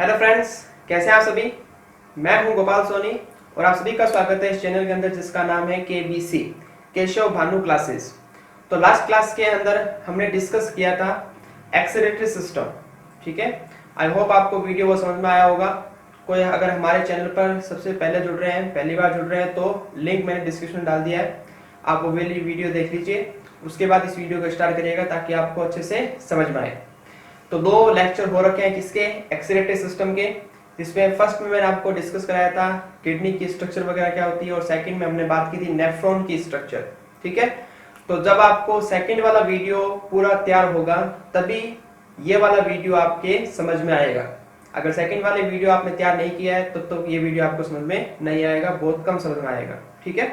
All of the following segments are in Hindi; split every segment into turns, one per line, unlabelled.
हेलो फ्रेंड्स, कैसे हैं आप सभी। मैं हूं गोपाल सोनी और आप सभी का स्वागत है इस चैनल के अंदर जिसका नाम है केबीसी, केशव भानु क्लासेस। तो लास्ट क्लास के अंदर हमने डिस्कस किया था एक्सेलेरेटरी सिस्टम। ठीक है, आई होप आपको वीडियो वो समझ में आया होगा। कोई अगर हमारे चैनल पर सबसे पहले जुड़ रहे हैं, पहली बार जुड़ रहे हैं, तो लिंक मैंने डिस्क्रिप्शन डाल दिया है, आप वो वाली वीडियो देख लीजिए। उसके बाद इस वीडियो को स्टार्ट करिएगा ताकि आपको अच्छे से समझ में आए। तो दो लेक्चर हो रखे हैं किसके, एक्सेलेरेटरी सिस्टम के, जिसमें फर्स्ट में मैंने आपको डिस्कस कराया था किडनी की स्ट्रक्चर वगैरह क्या होती है, और सेकंड में हमने बात की थी नेफ्रॉन की स्ट्रक्चर। ठीक है, तो जब आपको सेकंड वाला वीडियो पूरा तैयार होगा तभी ये वाला वीडियो आपके समझ में आएगा। अगर सेकंड वाले वीडियो आपने तैयार नहीं किया है तो ये वीडियो आपको समझ में नहीं आएगा, बहुत कम समझ में आएगा। ठीक है,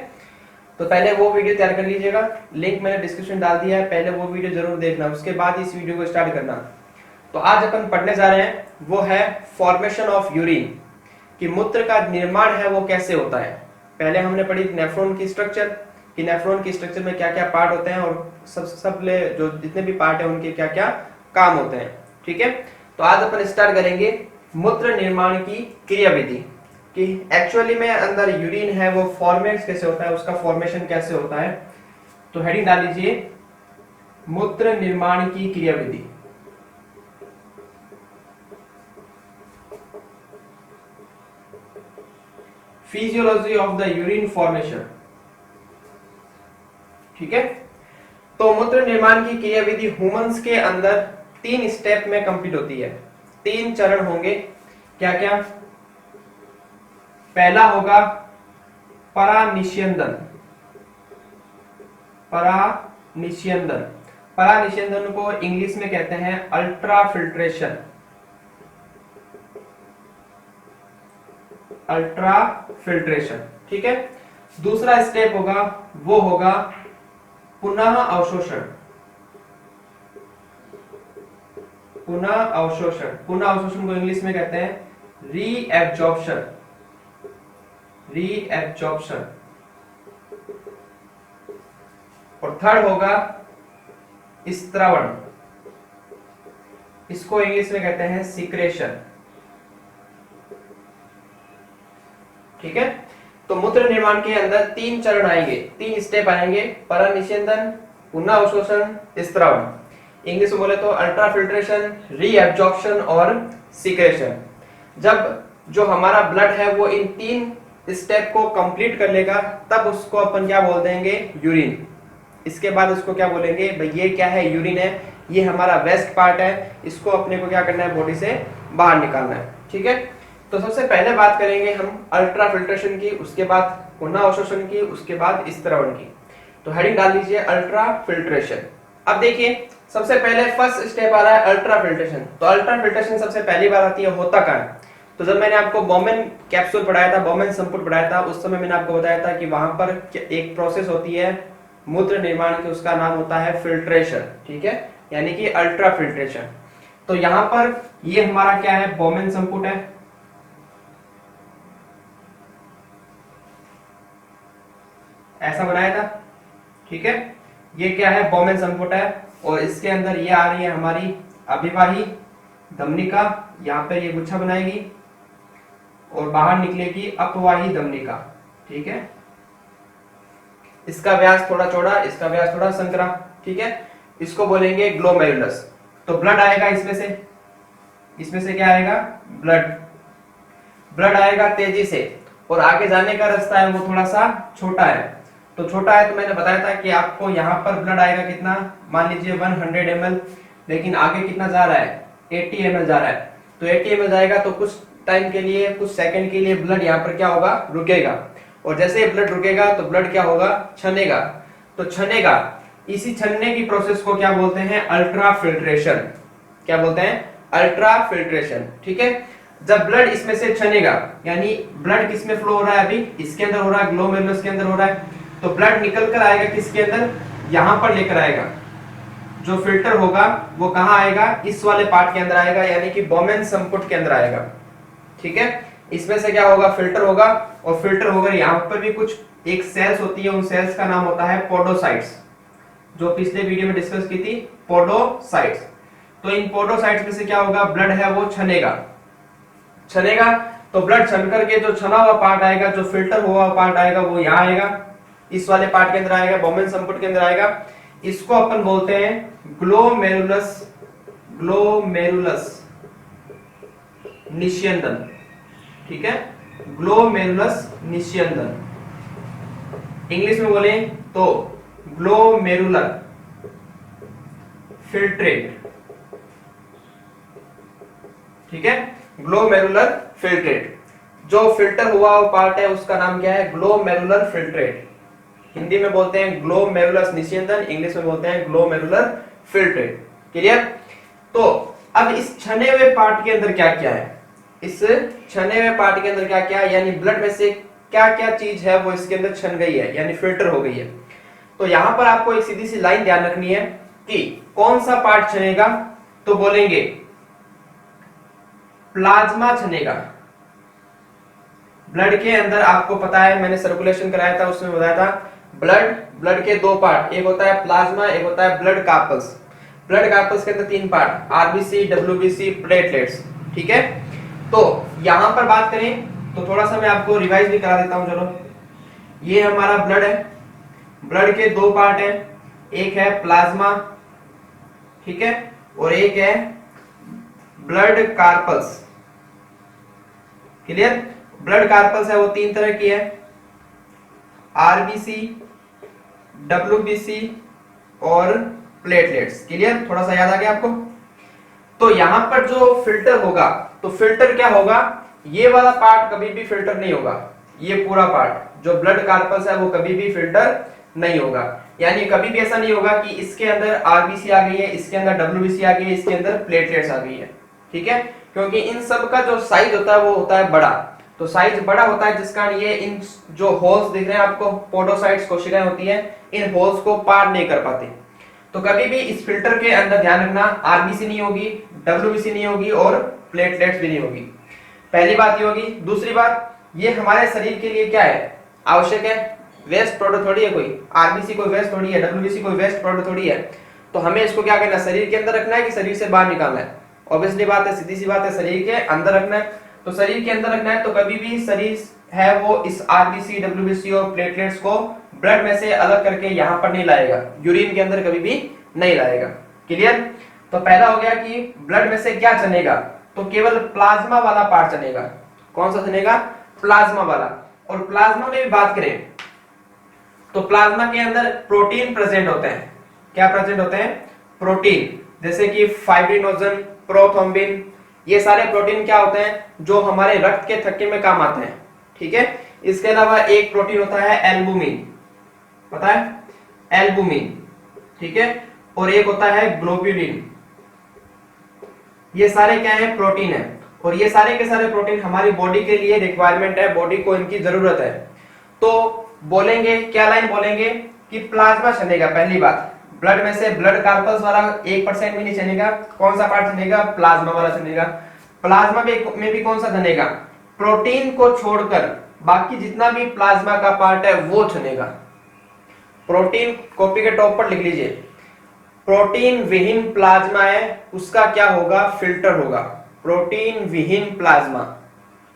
तो पहले वो वीडियो तैयार कर लीजिएगा, लिंक मैंने डिस्क्रिप्शन डाल दिया है, पहले वो वीडियो जरूर देखना, उसके बाद इस वीडियो को स्टार्ट करना। तो आज अपन पढ़ने जा रहे हैं वो है फॉर्मेशन ऑफ यूरिन, कि मूत्र का निर्माण है वो कैसे होता है। पहले हमने पढ़ी नेफ्रॉन की स्ट्रक्चर, कि नेफ्रॉन की स्ट्रक्चर में क्या क्या पार्ट होते हैं और सब जो जितने भी पार्ट है उनके क्या क्या काम होते हैं। ठीक है, तो आज अपन स्टार्ट करेंगे मूत्र निर्माण की क्रियाविधि, कि एक्चुअली में अंदर यूरिन है वो फॉर्मेट कैसे होता है, उसका फॉर्मेशन कैसे होता है। तो हेडिंग डाल लीजिए मूत्र निर्माण की क्रियाविधि। Physiology of the urine formation. ठीक है, तो मूत्र निर्माण की क्रियाविधि ह्यूमंस के अंदर 3 स्टेप में कंप्लीट होती है। 3 चरण होंगे, क्या क्या। पहला होगा परानिस्यंदन। परानिस्यंदन, परानिस्यंदन को इंग्लिश में कहते हैं अल्ट्रा फिल्ट्रेशन। अल्ट्रा फिल्ट्रेशन, ठीक है। दूसरा स्टेप होगा वो होगा पुनः अवशोषण। पुनः अवशोषण, पुनः अवशोषण को इंग्लिश में कहते हैं रीएब्जॉर्प्शन। रीएब्जॉर्प्शन। और थर्ड होगा स्त्रवण, इसको इंग्लिश में कहते हैं सीक्रेशन। ठीक है, तो मूत्र निर्माण के अंदर 3 चरण आएंगे, 3 स्टेप आएंगे, परानिस्यंदन, पुनः अवशोषण, स्त्रवण। इंग्लिश में बोले तो अल्ट्रा फिल्ट्रेशन, रीएब्जॉर्प्शन और सीक्रेशन। जब जो हमारा ब्लड है वो इन 3 स्टेप को कंप्लीट कर लेगा तब उसको अपन क्या बोल देंगे, यूरिन। इसके बाद उसको क्या बोलेंगे, भाई ये क्या है, यूरिन है, ये हमारा वेस्ट पार्ट है, इसको अपने को क्या करना है, बॉडी से बाहर निकालना है। ठीक है, तो सबसे पहले बात करेंगे हम अल्ट्रा फिल्ट्रेशन की, उसके बाद पुनः अवशोषण की, उसके बाद स्त्रवण की। तो हेडिंग डाल लीजिए अल्ट्रा फिल्ट्रेशन। अब देखिए सबसे पहले फर्स्ट स्टेप आ रहा है अल्ट्रा फिल्ट्रेशन। तो अल्ट्रा फिल्ट्रेशन सबसे पहली बार आती है, होता कहाँ है। तो जब मैंने आपको बोमेन कैप्सूल पढ़ाया था, बोमेन संपुट पढ़ाया था, उस समय मैंने आपको बताया था कि वहां पर एक प्रोसेस होती है मूत्र निर्माण की, उसका नाम होता है फिल्ट्रेशन। ठीक है, यानी कि अल्ट्रा फिल्ट्रेशन। तो यहाँ पर ये हमारा क्या है, बोमेन संपुट है। ऐसा बनाया था। ठीक है, ये क्या है, बोमेन संपुट है, और इसके अंदर ये आ रही है हमारी अभिवाही धमनिका, यहाँ पर ये गुच्छा बनाएगी और बाहर निकलेगी अपवाही धमनिका। ठीक है, इसका व्यास थोड़ा चौड़ा, इसका व्यास थोड़ा संकरा। ठीक है, इसको बोलेंगे ग्लोमेरुलस। तो ब्लड आएगा इसमें से क्या आएगा, ब्लड आएगा तेजी से, और आगे जाने का रास्ता है वो थोड़ा सा छोटा है। तो छोटा है तो मैंने बताया था कि आपको यहाँ पर ब्लड आएगा कितना, मान लीजिए 100 ml, लेकिन आगे कितना जा रहा है, 80 ml जा रहा है। तो 80 ml जाएगा तो कुछ टाइम के लिए, कुछ सेकंड के लिए ब्लड यहाँ पर क्या होगा, रुकेगा। और जैसे ही ब्लड रुकेगा तो ब्लड क्या होगा, छनेगा। तो छनेगा, इसी छनने की प्रोसेस को क्या बोलते हैं, अल्ट्रा फिल्ट्रेशन। क्या बोलते हैं, अल्ट्रा फिल्ट्रेशन। ठीक है, जब ब्लड इसमें से छनेगा, यानी ब्लड किस में फ्लो हो रहा है, अभी इसके अंदर हो रहा है, ग्लोमेरुलस के अंदर हो रहा है। तो ब्लड निकल कर आएगा किसके अंदर, यहां पर लेकर आएगा। जो फिल्टर होगा वो कहां आएगा, इस वाले पार्ट के अंदर आएगा, यानी कि बोमेन संपुट के अंदर आएगा। ठीक है, इसमें से क्या होगा, फिल्टर होगा, और फिल्टर होकर यहाँ पर भी कुछ एक सेल्स होती है, उन सेल्स का नाम होता है पोडोसाइट्स, जो पिछले वीडियो में डिस्कस की थी, पोडोसाइट्स। तो इन पोडोसाइट्स में से क्या होगा, ब्लड है वो छनेगा। छनेगा तो ब्लड छन करके जो छना हुआ पार्ट आएगा, जो फिल्टर हुआ पार्ट आएगा वो यहाँ आएगा, इस वाले पार्ट के अंदर आएगा, बोमेन संपुट के अंदर आएगा। इसको अपन बोलते हैं ग्लोमेरुलस, ग्लोमेरुलस निस्यंदन, ठीक है, ग्लोमेरुलस निस्यंदन। इंग्लिश में बोले तो ग्लोमेरुलर फिल्ट्रेट, ठीक है, ग्लोमेरुलर फिल्ट्रेट। जो फिल्टर हुआ पार्ट है उसका नाम क्या है, ग्लोमेरुलर फिल्ट्रेट। हिंदी में बोलते हैं ग्लोमेरुलस निस्यंदन, इंग्लिश में बोलते हैं ग्लोमेरुलर फिल्ट्रेट। क्लियर? तो अब इस छने हुए पार्ट के अंदर क्या क्या है, इस छने हुए पार्ट के अंदर क्या क्या है, यानी ब्लड में से क्या क्या चीज है वो इसके अंदर छन गई है, यानी फिल्टर हो गई है। तो यहां पर आपको एक सीधी सी लाइन ध्यान रखनी है कि कौन सा पार्ट छनेगा, तो बोलेंगे प्लाज्मा छनेगा। ब्लड के अंदर आपको पता है, मैंने सर्कुलेशन कराया था उसमें बताया था, ब्लड के दो पार्ट, एक होता है प्लाज्मा, एक होता है ब्लड कार्पल्स। ब्लड कार्पल्स के अंदर तीन पार्ट, आरबीसी, डब्ल्यूबीसी, प्लेटलेट्स, ठीक है। तो यहां पर बात करें तो थोड़ा सा मैं आपको रिवाइज भी करा देता हूं। चलो, ये हमारा ब्लड है, ब्लड के दो पार्ट हैं, एक है प्लाज्मा, ठीक है, और एक है blood carpals. Clear? Blood carpals है वो तीन तरह की है, आरबीसी, डब्ल्यूबीसी और प्लेटलेट्स। क्लियर? थोड़ा सा याद आ गया आपको? तो यहां पर जो फिल्टर होगा, तो फिल्टर क्या होगा, ये वाला पार्ट कभी भी फिल्टर नहीं होगा, ये पूरा पार्ट जो ब्लड कार्पल्स है वो कभी भी फिल्टर नहीं होगा। यानी कभी भी ऐसा नहीं होगा कि इसके अंदर आरबीसी आ गई है, इसके अंदर डब्ल्यूबीसी आ गई है, इसके अंदर प्लेटलेट्स आ गई है, ठीक है, क्योंकि इन सब का जो साइज होता है वो होता है बड़ा। तो साइज बड़ा होता है जिस कारण ये इन जो होल्स दिख रहे हैं आपको, पोडोसाइट्स कोशिकाएं होती हैं, इन होल्स को पार नहीं कर पाती। तो कभी भी इस फिल्टर के अंदर ध्यान रखना, आरबीसी नहीं होगी, डब्ल्यूबीसी नहीं होगी और प्लेटलेट्स भी नहीं होगी। पहली बात ये होगी। दूसरी बात, ये हमारे शरीर के लिए क्या है, आवश्यक है, वेस्ट प्रोडक्ट थोड़ी है कोई, आरबीसी कोई वेस्ट थोड़ी है, डब्ल्यूबीसी कोई वेस्ट प्रोडक्ट थोड़ी है। तो हमें इसको क्या करना है, शरीर के अंदर रखना है कि शरीर से बाहर निकालना है? ऑब्वियसली बात है, सीधी सी बात है, शरीर के अंदर रखना है। तो शरीर के अंदर रखना है तो कभी भी शरीर है वो इस आरबीसी, डब्ल्यूबीसी और प्लेटलेट्स को ब्लड में से अलग करके यहाँ पर नहीं लाएगा, यूरिन के अंदर कभी भी नहीं लाएगा। क्लियर? तो पहला हो गया कि ब्लड में से क्या चलेगा, तो केवल प्लाज्मा वाला पार्ट चलेगा। कौन सा चलेगा? प्लाज्मा वाला। और प्लाज्मा में भी बात करें तो प्लाज्मा के अंदर प्रोटीन प्रेजेंट होते हैं। क्या प्रेजेंट होते हैं? प्रोटीन, जैसे कि फाइब्रिनोजन, प्रोथ्रोम्बिन, ये सारे प्रोटीन क्या होते हैं, जो हमारे रक्त के थक्के में काम आते हैं, ठीक है। इसके अलावा एक प्रोटीन होता है एल्बुमिन, पता है, एल्बुमिन, ठीक है, और एक होता है ग्लोब्यूलिन। ये सारे क्या है, प्रोटीन है। और ये सारे के सारे प्रोटीन हमारी बॉडी के लिए रिक्वायरमेंट है, बॉडी को इनकी जरूरत है। तो बोलेंगे क्या, लाइन बोलेंगे कि प्लाज्मा चलेगा। पहली बात, ब्लड में से ब्लड कार्पल्स वाला 1% भी नहीं चलेगा। कौन सा पार्ट चलेगा? प्लाज्मा वाला चलेगा। प्लाज्मा में भी कौन सा चलेगा? प्रोटीन को छोड़कर बाकी जितना भी प्लाज्मा का पार्ट है वो चलेगा। प्रोटीन कॉपी के टॉप पर लिख लीजिए, प्रोटीन विहीन प्लाज्मा है उसका क्या होगा? फिल्टर होगा। प्रोटीन विहीन प्लाज्मा,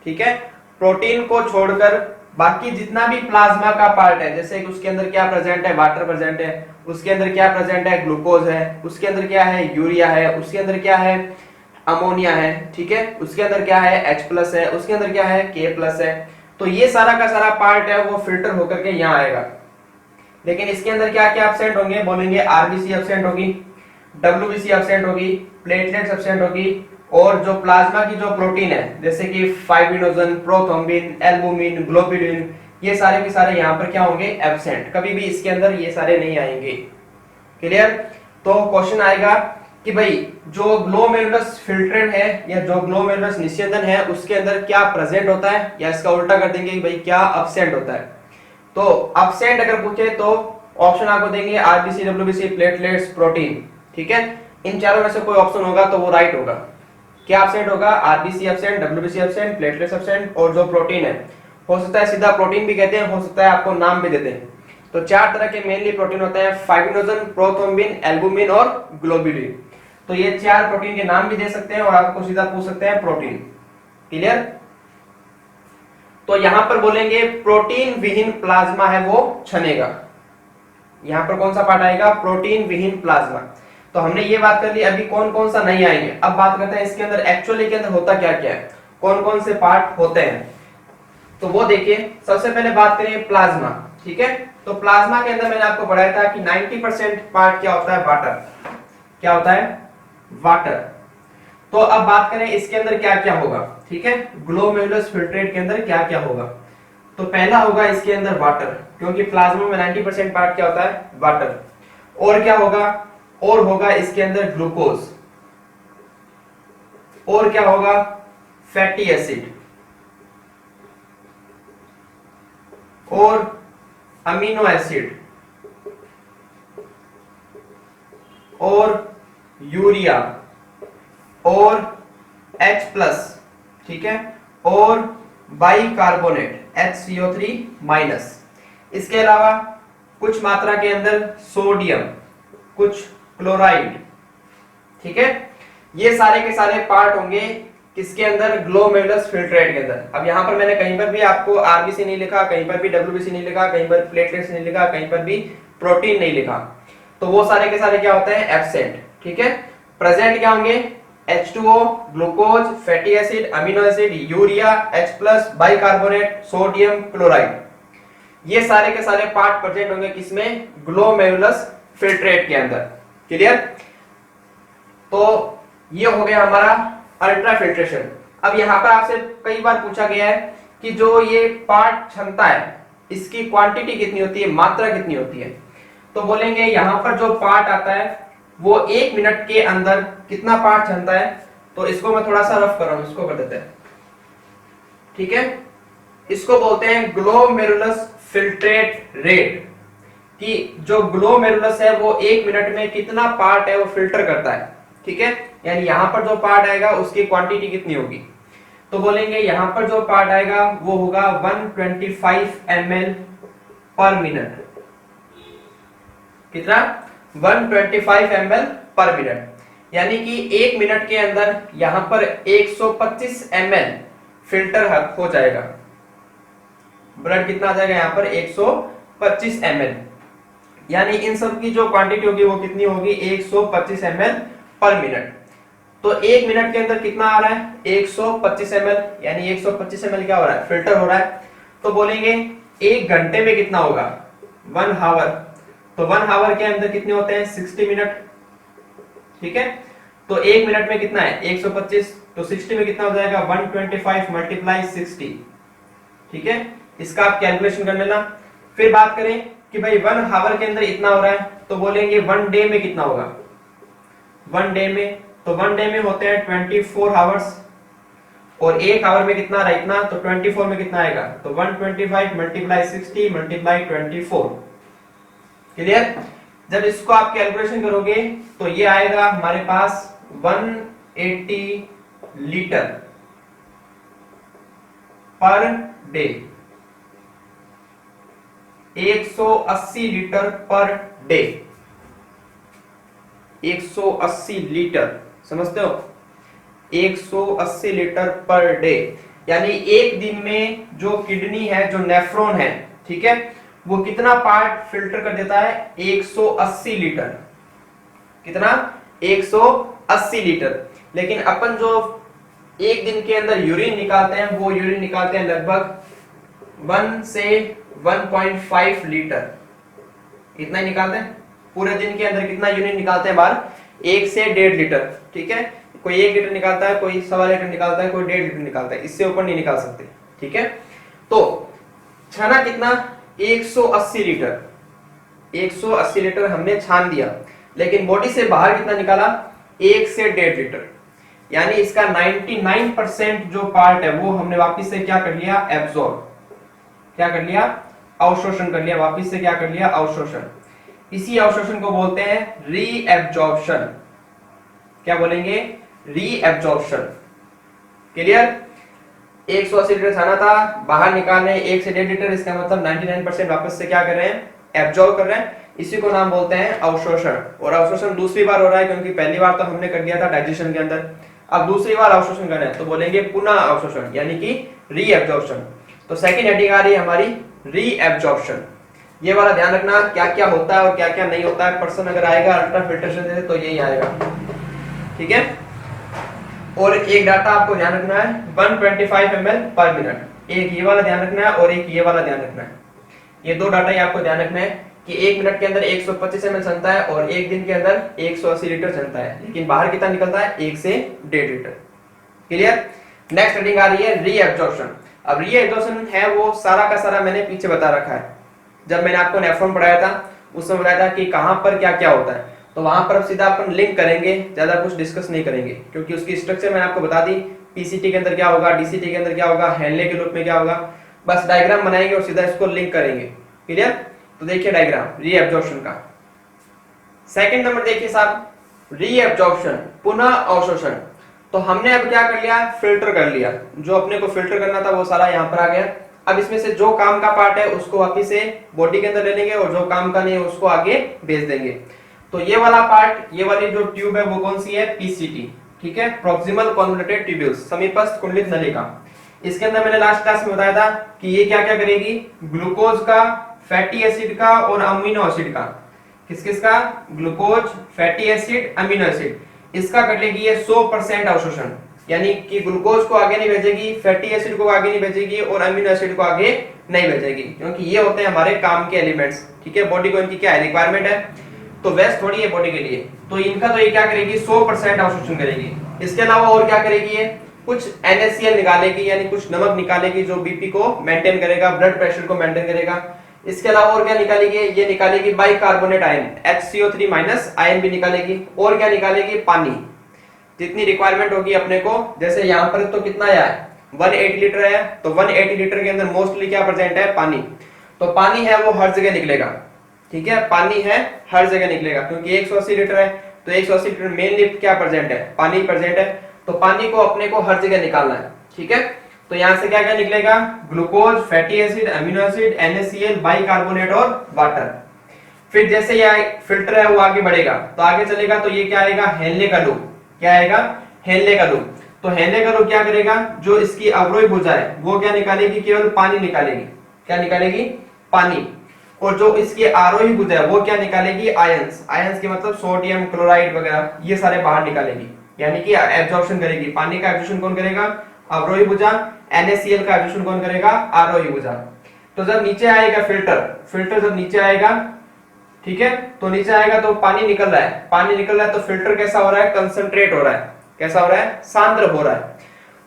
ठीक है, प्रोटीन को छोड़कर बाकी जितना भी प्लाज्मा का पार्ट है, जैसे कि उसके अंदर क्या प्रेजेंट है, वाटर प्रेजेंट है, उसके अंदर क्या प्रेजेंट है, ग्लूकोज है, उसके अंदर क्या है, यूरिया है, उसके अंदर क्या है, अमोनिया है, ठीक है, उसके अंदर क्या है, H+ है, उसके अंदर क्या है, K+ है। तो ये सारा का सारा पार्ट है वो फिल्टर होकर के यहाँ आएगा। लेकिन इसके अंदर क्या क्या एब्सेंट होंगे? बोलेंगे आरबीसी एब्सेंट होगी, डब्ल्यूबीसी एब्सेंट होगी, प्लेटलेट्स एब्सेंट होगी, और जो प्लाज्मा की जो प्रोटीन है जैसे कि फाइब्रिनोजन, प्रोथ्रोम्बिन, एल्बुमिन, ग्लोब्यूलिन, ये सारे के सारे यहाँ पर क्या होंगे? एब्सेंट। कभी भी इसके अंदर ये सारे नहीं आएंगे। क्लियर? तो क्वेश्चन आएगा कि भाई जो ग्लोमेरुलस फिल्ट्रेट है या जो ग्लोमेरुलस निस्यंदन है उसके अंदर क्या प्रेजेंट होता है, या इसका उल्टा कर देंगे कि भाई क्या एब्सेंट होता है। तो एब्सेंट अगर पूछे तो ऑप्शन आपको देंगे आरबीसी, डब्ल्यूबीसी, प्लेटलेट्स, प्रोटीन, ठीक है। इन चारों में से कोई ऑप्शन होगा तो वो राइट होगा। क्या एब्सेंट होगा? RBC absent, WBC absent, platelets absent, और जो प्रोटीन है, हो सकता है सीधा प्रोटीन भी कहते हैं, हो सकता है आपको नाम भी देते हैं। तो चार तरह के मेनली प्रोटीन होते हैं, फाइब्रिनोजन, प्रोथ्रोम्बिन, एल्बुमिन और ग्लोब्यूलिन। तो ये चार प्रोटीन के नाम भी दे सकते हैं और आपको सीधा पूछ सकते हैं प्रोटीन। क्लियर। तो यहां पर बोलेंगे प्रोटीन विहीन प्लाज्मा है वो छनेगा। यहां पर कौन सा पार्ट आएगा, प्रोटीन विहीन प्लाज्मा। तो हमने ये बात कर ली, अभी कौन कौन सा नहीं आएंगे। अब बात करते हैं इसके अंदर एक्चुअली के अंदर होता क्या क्या है, कौन कौन से पार्ट होते हैं। तो वो देखिए, सबसे पहले बात करें प्लाज्मा, ठीक है। तो प्लाज्मा के अंदर मैंने आपको पढ़ाया था कि 90% पार्ट क्या होता है, वाटर। क्या होता है, वाटर। तो अब बात करें इसके अंदर क्या क्या होगा, ठीक है। ग्लोमेरुलस फिल्ट्रेट के अंदर क्या क्या होगा। तो पहला होगा इसके अंदर वाटर, क्योंकि प्लाज्मा में 90% पार्ट क्या होता है, वाटर। और क्या होगा, और होगा इसके अंदर ग्लूकोज, और क्या होगा, फैटी एसिड, और अमीनो एसिड, और यूरिया, और H+, ठीक है, और बाइकार्बोनेट HCO3-। इसके अलावा कुछ मात्रा के अंदर सोडियम, कुछ क्लोराइड, ठीक है। ये सारे के सारे पार्ट होंगे किसके अंदर, ग्लोमेरुलस फिल्ट्रेट के अंदर। अब यहां पर मैंने कहीं पर भी आपको आरबीसी नहीं लिखा, कहीं पर भी डब्ल्यूबीसी नहीं लिखा, कहीं पर प्लेटलेट्स नहीं लिखा, कहीं पर भी प्रोटीन नहीं लिखा। तो वो सारे के सारे क्या होते हैं, एब्सेंट, ठीक है। प्रेजेंट क्या होंगे, H2O, glucose, fatty acid, amino acid, urea, H+, bicarbonate, sodium, chloride. ये सारे के सारे पार्ट प्रेजेंट होंगे किसमें, ग्लोमेरुलस फिल्ट्रेट के अंदर। क्लियर। तो ये हो गया हमारा अल्ट्रा फिल्ट्रेशन। अब यहां पर आपसे कई बार पूछा गया है कि जो ये पार्ट क्षमता है इसकी क्वांटिटी कितनी होती है, मात्रा कितनी होती है। तो बोलेंगे यहां पर जो पार्ट आता है वो 1 मिनट के अंदर कितना पार्ट क्षमता है। तो इसको मैं थोड़ा सा रफ कर रहा हूं, इसको कर देते हैं, ठीक है। इसको बोलते हैं ग्लोमेरुलस फिल्ट्रेट रेट, कि जो ग्लोमेरुलस है वो 1 मिनट में कितना पार्ट है वो फिल्टर करता है, ठीक है। यानी यहां पर जो पार्ट आएगा उसकी क्वांटिटी कितनी होगी। तो बोलेंगे यहां पर जो पार्ट आएगा वो होगा 125 ml पर मिनट। कितना, 125 ml पर मिनट। यानी कि 1 मिनट के अंदर यहां पर 125 ml फिल्टर हो जाएगा। ब्लड कितना आ जाएगा यहाँ पर, 125 ml। यानी इन सब की जो क्वांटिटी होगी वो कितनी होगी, 125 ml पर मिनट। तो 1 मिनट के अंदर कितना आ रहा है, 125 ml। यानी 125 ml क्या हो रहा है, फिल्टर हो रहा है। तो बोलेंगे 1 घंटे में कितना होगा, 1 हावर। तो 1 हावर के अंदर कितने होते हैं, 60 मिनट, ठीक है। तो 1 मिनट में कितना है, 125, तो 60 में कितना हो जाएगा, 125 मल्टीप्लाई 60, ठीक है। इसका आप कैलकुलेशन कर लेना। फिर बात करें कि भाई 1 हावर के अंदर इतना हो रहा है, तो बोलेंगे 1 डे में कितना होगा, 1 डे में। तो 1 डे में होते हैं 24 हावर्स, और 1 हावर में कितना रहा, इतना। तो 24 में कितना आएगा, तो 125 मल्टीप्लाई 60 मल्टीप्लाई 24। क्लियर। जब इसको आप कैलकुलेशन करोगे तो ये आएगा हमारे पास 180 litre per day, 180 litre per day, 180 litre, समझते हो, 180 लीटर पर डे। यानी एक दिन में जो किडनी है, जो नेफ्रॉन है, ठीक है, वो कितना पार्ट फिल्टर कर देता है, 180 लीटर। कितना, 180 लीटर। लेकिन अपन जो एक दिन के अंदर यूरिन निकालते हैं वो यूरिन निकालते हैं लगभग 1 से 1.5 लीटर। इतना ही निकालते हैं पूरे दिन के अंदर। कितना यूरिन निकालते हैं बाहर, 1 से 1.5 लीटर, ठीक है। कोई 1 लीटर निकालता है, कोई 1.25 लीटर निकालता है, कोई 1.5 लीटर निकालता है, इससे ऊपर नहीं निकाल सकते, ठीक है। तो छाना कितना, 180 लीटर। 180 लीटर हमने छान दिया, लेकिन बॉडी से बाहर कितना निकाला, 1 से 1.5 लीटर। यानी इसका 99% जो पार्ट है वो हमने वापस से क्या कर लिया, एब्जॉर्ब, क्या कर लिया, अवशोषण कर लिया। वापस से क्या कर लिया, अवशोषण। इसी अवशोषण को बोलते हैं रीएब्जॉर्प्शन। क्या बोलेंगे, रीएब्जॉर्प्शन। क्लियर। 180 लीटर छाना था, बाहर निकालने 1 से 1.5 लीटर, इसका मतलब 99% वापस से क्या कर रहे हैं, एब्जॉर्ब कर रहे हैं। इसी को नाम बोलते हैं अवशोषण। और अवशोषण दूसरी बार हो रहा है, क्योंकि पहली बार तो हमने कर दिया था डाइजेशन के अंदर, अब दूसरी बार अवशोषण करना है तो बोलेंगे पुनः अवशोषण यानी कि रीएब्जॉर्प्शन। तो सेकंड हेडिंग आ रही है हमारी रीएब्जॉर्प्शन। ये वाला ध्यान रखना क्या क्या होता है और क्या क्या नहीं होता है। पर्सन अगर आएगा अल्ट्राफिल्ट्रेशन से तो यही आएगा, ठीक है। और एक डाटा आपको ध्यान रखना है 125 ml पर मिनट। एक ये वाला ध्यान रखना है और एक ये वाला ध्यान रखना है। ये दो डाटा ही आपको ध्यान रखना है कि 1 मिनट के अंदर 125 ml चलता है और एक दिन के अंदर 180 लीटर चलता है, लेकिन बाहर कितना निकलता है 1 से 1.5 लीटर। क्लियर। नेक्स्ट हेडिंग आ रही है रीएब्जॉर्प्शन। अब रीएब्जॉर्प्शन है वो सारा का सारा मैंने पीछे बता रखा है। जब मैंने आपको नेफ्रॉन पढ़ाया था उसमें बताया था कि कहां पर क्या क्या होता है, तो वहां पर अब सीधा अपन लिंक करेंगे, ज्यादा कुछ डिस्कस नहीं करेंगे क्योंकि उसकी स्ट्रक्चर मैंने आपको बता दी। पीसीटी के अंदर क्या होगा, डीसीटी के अंदर क्या होगा, हेनले के रूप में क्या होगा, बस डायग्राम बनाएंगे और सीधा इसको लिंक करेंगे। क्लियर। तो देखिए डायग्राम रीएब्जॉर्प्शन का। सेकंड नंबर देखिए साहब रीएब्जॉर्प्शन पुनः अवशोषण। तो हमने अब क्या कर लिया, फिल्टर कर लिया। जो अपने को फिल्टर करना था वो सारा यहाँ पर आ गया। अब इसमें से जो काम का पार्ट है उसको वापिस से बॉडी के अंदर ले लेंगे और जो काम का नहीं है उसको आगे भेज देंगे। तो ये वाला पार्ट, ये वाली जो ट्यूब है वो कौन सी है, पीसीटी, ठीक है, प्रॉक्सिमल कन्वोल्यूटेड ट्यूब्यूल्स, समीपस्थ कुंडलित नलिका। इसके अंदर मैंने लास्ट क्लास में बताया था कि ये क्या क्या करेगी, ग्लूकोज का, फैटी एसिड का और अमीनो एसिड का। किस किस का, glucose, fatty acid, amino acid, इसका कर लेगी ये 100% अवशोषण। यानी कि ग्लूकोज को आगे नहीं भेजेगी, फैटी एसिड को आगे नहीं भेजेगी और अमीनो एसिड को आगे नहीं भेजेगी, क्योंकि ये होते हैं हमारे काम के एलिमेंट्स, ठीक है। बॉडी को इनकी क्या है, रिक्वायरमेंट है, तो वेस्ट थोड़ी है बॉडी के लिए। तो इनका तो ये क्या करेगी, 100% अवशोषण करेगी। इसके अलावा और क्या करेगी, ये कुछ NaCl निकालेगी, यानी कुछ नमक निकालेगी जो बीपी को मेंटेन करेगा, ब्लड प्रेशर को मेंटेन करेगा। इसके अलावा और क्या निकालेगी, ये निकालेगी बाइकार्बोनेट आयन, HCO3- आयन भी निकालेगी। और क्या निकालेगी, पानी, जितनी रिक्वायरमेंट होगी अपने को। जैसे यहाँ पर तो कितना है, 180 लीटर है, तो 180 लीटर के अंदर मोस्टली क्या प्रेजेंट है, पानी। तो पानी है वो हर जगह निकलेगा, ठीक है, पानी है हर जगह निकलेगा, क्योंकि 180 लीटर है तो 180 लीटर मेनली क्या प्रेजेंट है, पानी प्रेजेंट है। तो पानी को अपने को हर जगह निकालना है, ठीक है। तो यहाँ से क्या क्या निकलेगा, glucose, fatty acid, amino acid, NaCl, bicarbonate और वाटर। फिर जैसे ये फिल्टर है वो आगे बढ़ेगा तो आगे चलेगा तो ये क्या आएगा, हेनले का लूप। क्या आएगा, हेनले का लूप। तो हेनले का लूप क्या करेगा, जो इसकी अवरोही भुजा है वो क्या निकालेगी, केवल पानी निकालेगी। क्या निकालेगी, पानी। और जो इसकी आरोही भुजा है वो क्या निकालेगी, आयंस। आयंस के मतलब सोडियम, क्लोराइड वगैरह, ये सारे बाहर निकालेगी। यानी कि एब्जॉर्प्शन करेगी। पानी का एब्जॉर्प्शन कौन करेगा, अवरोही भुजा। NaCl का एब्जॉर्प्शन कौन करेगा, आरोही भुजा। तो जब नीचे आएगा फिल्टर, फिल्टर जब नीचे आएगा, ठीक है, तो नीचे आएगा तो पानी निकल रहा है, पानी निकल रहा है तो फिल्टर कैसा हो रहा है, कंसंट्रेट हो रहा है। कैसा हो रहा है, सांद्र हो रहा है।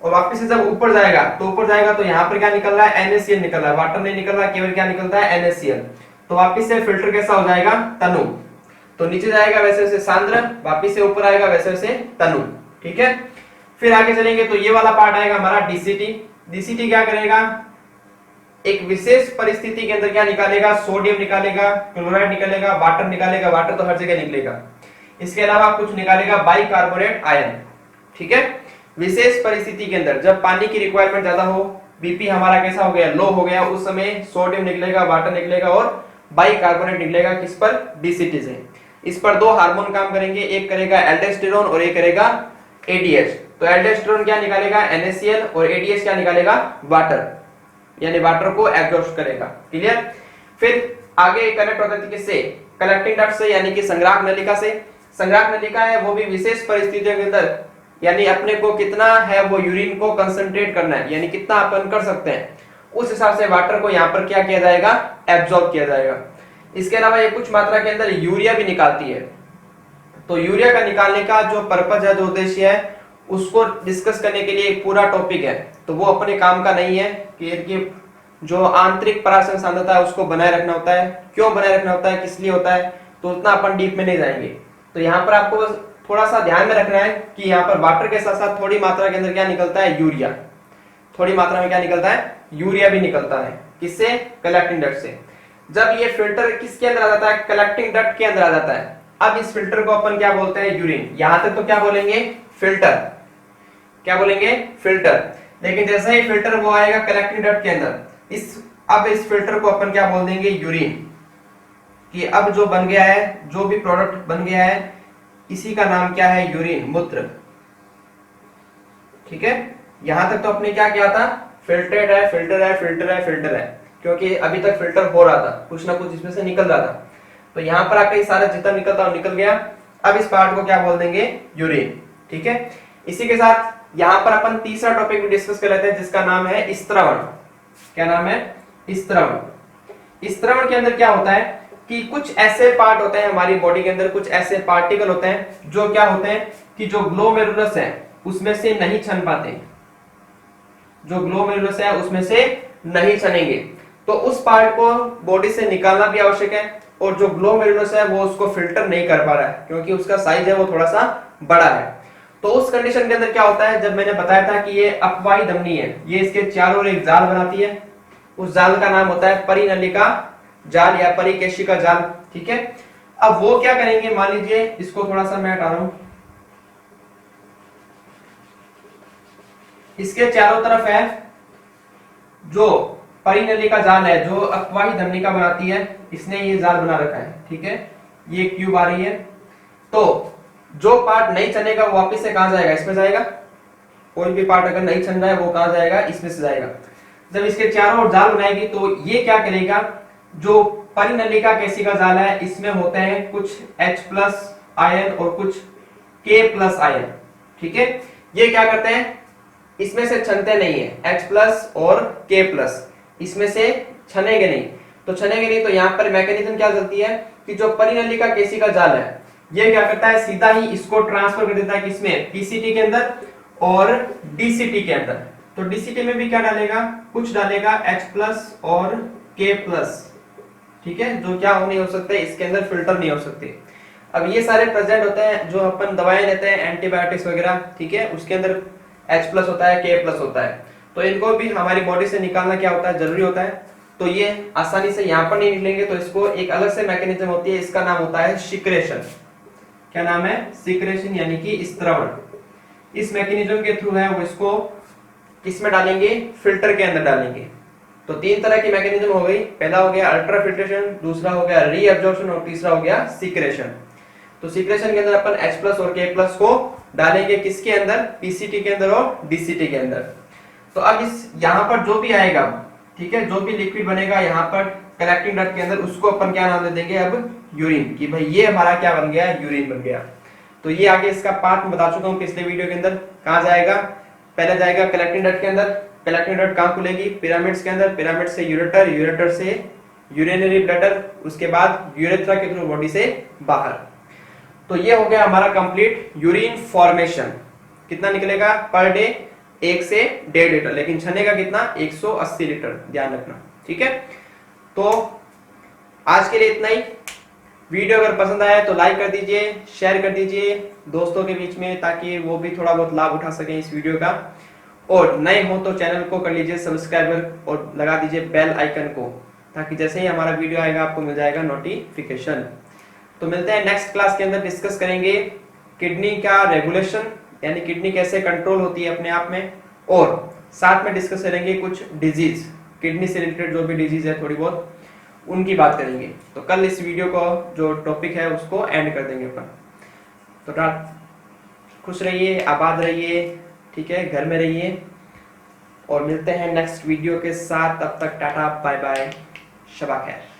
और वापस से जब ऊपर जाएगा तो ऊपर जाएगा तो यहाँ पर क्या निकल रहा है, NaCl निकल रहा है, वाटर नहीं निकल रहा, केवल क्या निकलता है, NaCl। तो वापस से फिल्टर कैसा हो जाएगा, तनु। तो नीचे जाएगा वैसे वैसे सांद्र, वापस से ऊपर आएगा वैसे वैसे तनु, ठीक है। फिर आगे चलेंगे तो ये वाला पार्ट आएगा हमारा डीसीटी। डीसीटी क्या करेगा, एक विशेष परिस्थिति के अंदर क्या निकालेगा, सोडियम निकालेगा, क्लोराइड निकालेगा, वाटर निकालेगा, वाटर तो हर जगह निकलेगा। इसके अलावा कुछ निकालेगा बाइकार्बोनेट आयन, ठीक है। विशेष परिस्थिति के अंदर जब पानी की रिक्वायरमेंट ज्यादा हो, बीपी हमारा कैसा हो गया, लो हो गया, उस समय सोडियम निकलेगा, वाटर निकलेगा और बाइकार्बोनेट निकलेगा। किस पर, डीसीटी से। इस पर दो हार्मोन काम करेंगे, एक करेगा एल्डोस्टेरोन और एक करेगा एडीएच। तो एल्डोस्टेरोन क्या निकालेगा, NaCl, और एडीएच क्या निकालेगा, वाटर, यानी वाटर को एब्जॉर्ब करेगा। क्लियर। फिर आगे कनेक्ट होता है किससे, कलेक्टिंग डक्ट से, यानी कि संग्राहक नलिका से। संग्राहक नलिका है वो भी विशेष परिस्थितियों के अंदर, यानी अपने को कितना है वो यूरिन को कंसंट्रेट करना है, यानी कितना अपन कर सकते हैं, उस हिसाब से वाटर को यहाँ पर क्या किया जाएगा, एब्जॉर्ब किया जाएगा। इसके अलावा ये कुछ मात्रा के अंदर यूरिया भी निकालती है। तो यूरिया का निकालने का जो पर्पज है, जो उद्देश्य है, उसको डिस्कस करने के लिए एक पूरा टॉपिक है। तो वो अपने काम का नहीं है कि जो आंतरिक पराशर सांद्रता है उसको बनाए रखना होता है, क्यों बनाए रखना होता है, किस लिए होता है, तो उतना अपन डीप में नहीं जाएंगे। तो यहाँ पर आपको बस थोड़ा सा ध्यान में रखना है कि यहाँ पर वाटर के साथ साथ थोड़ी मात्रा के अंदर क्या निकलता है, यूरिया। थोड़ी मात्रा में क्या निकलता है, यूरिया भी निकलता है। किससे, कलेक्टिंग डक्ट से। जब ये फिल्टर किसके अंदर आ जाता है, कलेक्टिंग डक्ट के अंदर आ जाता है। अब इस फिल्टर को अपन क्या बोलते हैं, यूरिन। यहां तक तो क्या बोलेंगे, फिल्टर। क्या बोलेंगे, फिल्टर। लेकिन जैसे ही फिल्टर वो आएगा कलेक्टिंग डक्ट के अंदर, अब इस फिल्टर को अपन क्या बोल देंगे, यूरिन। कि अब जो बन गया है, जो भी प्रोडक्ट बन गया है, इसी का नाम क्या है, यूरिन, मूत्र। ठीक है, यहां तक तो आपने क्या किया था, फिल्टरेड है, फिल्टर है, फिल्टर है, फिल्टर है, क्योंकि अभी तक फिल्टर हो रहा था, कुछ ना कुछ इसमें से निकल रहा था। तो यहाँ पर आकर सारा जितना निकलता निकल गया। अब इस पार्ट को क्या बोल देंगे, यूरिन। ठीक है, इसी के साथ यहाँ पर अपन तीसरा टॉपिक भी डिस्कस कर लेते हैं जिसका नाम है स्त्रवण। क्या नाम है, स्त्रवण। स्त्रवण के अंदर क्या होता है कि कुछ ऐसे पार्ट होते हैं हमारी बॉडी के अंदर, कुछ ऐसे पार्टिकल होते हैं जो क्या होते हैं कि जो ग्लोमेरुलस है उसमें से नहीं छन पाते, जो ग्लोमेरुलस है उसमें से नहीं छनेंगे, तो उस पार्ट को बॉडी से निकालना भी आवश्यक है। और जो ग्लोमेरुलस है वो उसको फिल्टर नहीं कर पा रहा है क्योंकि उसका साइज है वो थोड़ा सा बड़ा है। तो उस कंडीशन के अंदर क्या होता है, जब मैंने बताया था कि ये अपवाही धमनी है, ये इसके चारों ओर एक जाल बनाती है, उस जाल का नाम होता है परिनलिका जाल या परिकेशिका जाल। ठीक है, अब वो क्या करेंगे, मान लीजिए इसको थोड़ा सा मैं हटा रहा हूं, इसके चारों तरफ है जो परिनलिका जाल है जो अपवाही धमनिका बनाती है, इसने ये जाल बना रखा है। ठीक है, ये क्यूब आ रही है, तो जो पार्ट नहीं चलेगा वो वापस से कहां जाएगा, इसमें जाएगा। कोई भी पार्ट अगर नहीं चल रहा है वो कहां जाएगा, इसमें से जाएगा। जब इसके चारों ओर जाल बनाएगी तो ये क्या करेगा, जो परिनलिका केशिका जाल है इसमें होते हैं कुछ H+ आयन और कुछ K+ आयन। ठीक है, ये क्या करते हैं, इसमें से छनते नहीं है, H+ और K+, इसमें से छनेंगे नहीं। तो छनेंगे नहीं तो यहाँ पर मैकेनिज्म क्या चलती है कि जो परिनलिका केशिका जाल है ये क्या करता है, सीधा ही इसको ट्रांसफर कर देता है किसमें, पीसीटी के अंदर और डीसीटी के अंदर। तो डीसीटी में भी क्या डालेगा, कुछ डालेगा H+ और K+। ठीक है, जो क्या नहीं हो सकते, इसके अंदर फिल्टर नहीं हो सकते। अब ये सारे प्रेजेंट होते हैं जो अपन दवाएं लेते हैं, एंटीबायोटिक्स वगैरह। ठीक है, उसके अंदर H+ होता है, K+ होता है, तो इनको भी हमारी बॉडी से निकालना क्या होता है, जरूरी होता है। तो ये आसानी से यहाँ पर नहीं निकलेंगे, तो इसको एक अलग से मैकेनिज्म होती है, इसका नाम होता है सिक्रेशन। क्या नाम है, सिक्रेशन यानी कि स्त्रवण। इस मैकेनिज्म के थ्रू है वो इसको किसमें डालेंगे, फिल्टर के अंदर डालेंगे। तो तीन तरह की मैकेनिज्म हो गई, पहला हो गया अल्ट्राफिल्ट्रेशन, दूसरा हो गया रीअब्जॉर्प्शन और तीसरा हो गया सिक्रेशन। तो सिक्रेशन के अंदर अपन H+ और K+ को डालेंगे किसके अंदर, पीसीटी के अंदर और डीसीटी के अंदर। तो अब इस यहाँ पर जो भी आएगा, ठीक है, जो भी लिक्विड बनेगा यहाँ पर कलेक्टिंग डक्ट के अंदर, उसको अपन क्या नाम दे देंगे अब, यूरिन, कि भाई ये हमारा क्या बन गया, यूरिन बन गया। तो ये आगे इसका पार्ट बता चुका हूँ पिछले वीडियो के अंदर। कहाँ जाएगा, पहले जाएगा कलेक्टिंग डक्ट के अंदर, कलेक्टिंग डक्ट कहाँ खुलेगी, पिरामिड्स के अंदर, पिरामिड से यूरेटर, यूरेटर से यूरिनरी ब्लैडर, उसके बाद यूरेथ्रा के थ्रू बॉडी से बाहर। तो ये हो गया हमारा कंप्लीट यूरिन फॉर्मेशन। कितना निकलेगा पर डे, 1 से 1.5 लीटर, लेकिन छनेगा कितना, 180 लीटर, ध्यान रखना। ठीक है, तो आज के लिए इतना ही। वीडियो अगर पसंद आया तो लाइक कर दीजिए, शेयर कर दीजिए दोस्तों के बीच में, ताकि वो भी थोड़ा बहुत लाभ उठा सकें इस वीडियो का। और नए हो तो चैनल को कर लीजिए सब्सक्राइबर और लगा दीजिए बेल आइकन को, ताकि जैसे ही हमारा वीडियो आएगा आपको मिल जाएगा नोटिफिकेशन। तो मिलते हैं नेक्स्ट क्लास के अंदर, डिस्कस करेंगे किडनी का रेगुलेशन, यानी किडनी कैसे कंट्रोल होती है अपने आप में, और साथ में डिस्कस करेंगे कुछ डिजीज, किडनी से रिलेटेड जो भी डिजीज है थोड़ी बहुत उनकी बात करेंगे। तो कल इस वीडियो को जो टॉपिक है उसको एंड कर देंगे अपन। तो खुश रहिए, आबाद रहिए, ठीक है, घर में रहिए, और मिलते हैं नेक्स्ट वीडियो के साथ। तब तक टाटा बाय बाय, शबा खैर।